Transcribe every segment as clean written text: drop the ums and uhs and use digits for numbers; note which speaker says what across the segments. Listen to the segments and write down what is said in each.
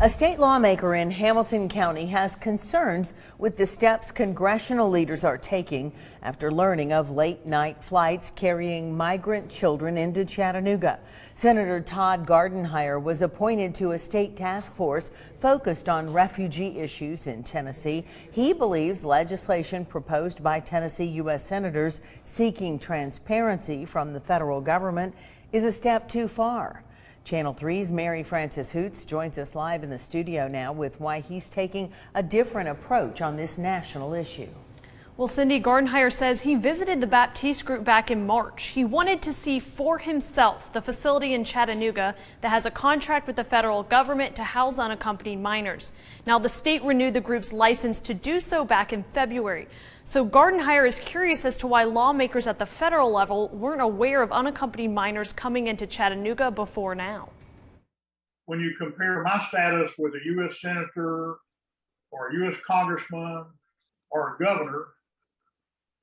Speaker 1: A state lawmaker in Hamilton County has concerns with the steps congressional leaders are taking after learning of late-night flights carrying migrant children into Chattanooga. Senator Todd Gardenhire was appointed to a state task force focused on refugee issues in Tennessee. He believes legislation proposed by Tennessee U.S. senators seeking transparency from the federal government is a step too far. Channel 3's Mary Frances Hoots joins us live in the studio now with why he's taking a different approach on this national issue.
Speaker 2: Well, Cindy, Gardenhire says he visited the Baptiste group back in March. He wanted to see for himself the facility in Chattanooga that has a contract with the federal government to house unaccompanied minors. Now, the state renewed the group's license to do so back in February. So Gardenhire is curious as to why lawmakers at the federal level weren't aware of unaccompanied minors coming into Chattanooga before now.
Speaker 3: When you compare my status with a U.S. senator or a U.S. congressman or a governor,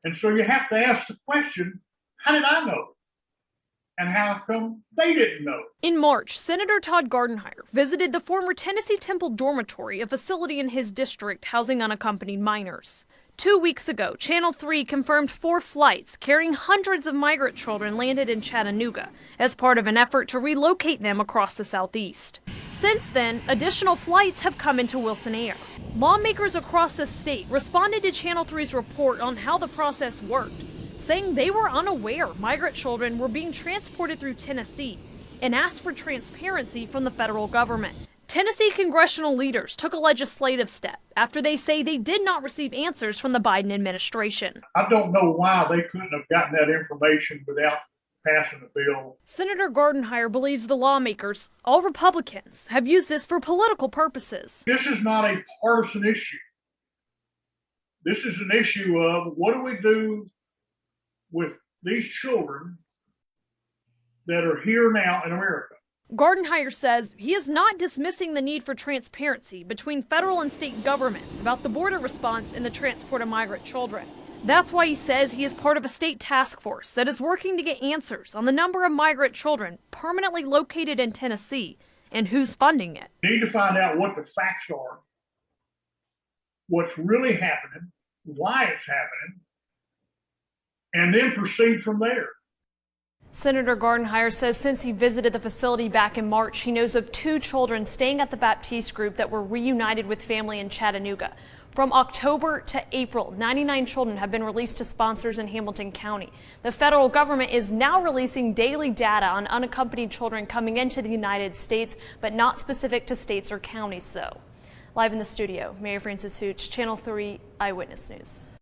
Speaker 3: and so you have to ask the question, how did I know? And how come they didn't know?
Speaker 2: In March, Senator Todd Gardenhire visited the former Tennessee Temple Dormitory, a facility in his district housing unaccompanied minors. 2 weeks ago, Channel 3 confirmed 4 flights carrying hundreds of migrant children landed in Chattanooga as part of an effort to relocate them across the southeast. Since then, additional flights have come into Wilson Air. Lawmakers across the state responded to Channel 3's report on how the process worked, saying they were unaware migrant children were being transported through Tennessee and asked for transparency from the federal government. Tennessee congressional leaders took a legislative step after they say they did not receive answers from the Biden administration.
Speaker 3: I don't know why they couldn't have gotten that information without passing the bill.
Speaker 2: Senator Gardenhire believes the lawmakers, all Republicans, have used this for political purposes.
Speaker 3: This is not a partisan issue. This is an issue of what do we do with these children that are here now in America.
Speaker 2: Gardenhire says he is not dismissing the need for transparency between federal and state governments about the border response in the transport of migrant children. That's why he says he is part of a state task force that is working to get answers on the number of migrant children permanently located in Tennessee and who's funding it.
Speaker 3: We need to find out what the facts are, what's really happening, why it's happening, and then proceed from there.
Speaker 2: Senator Gardenhire says since he visited the facility back in March, he knows of 2 children staying at the Baptiste group that were reunited with family in Chattanooga. From October to April, 99 children have been released to sponsors in Hamilton County. The federal government is now releasing daily data on unaccompanied children coming into the United States, but not specific to states or counties, though. Live in the studio, Mary Frances Hooch, Channel 3 Eyewitness News.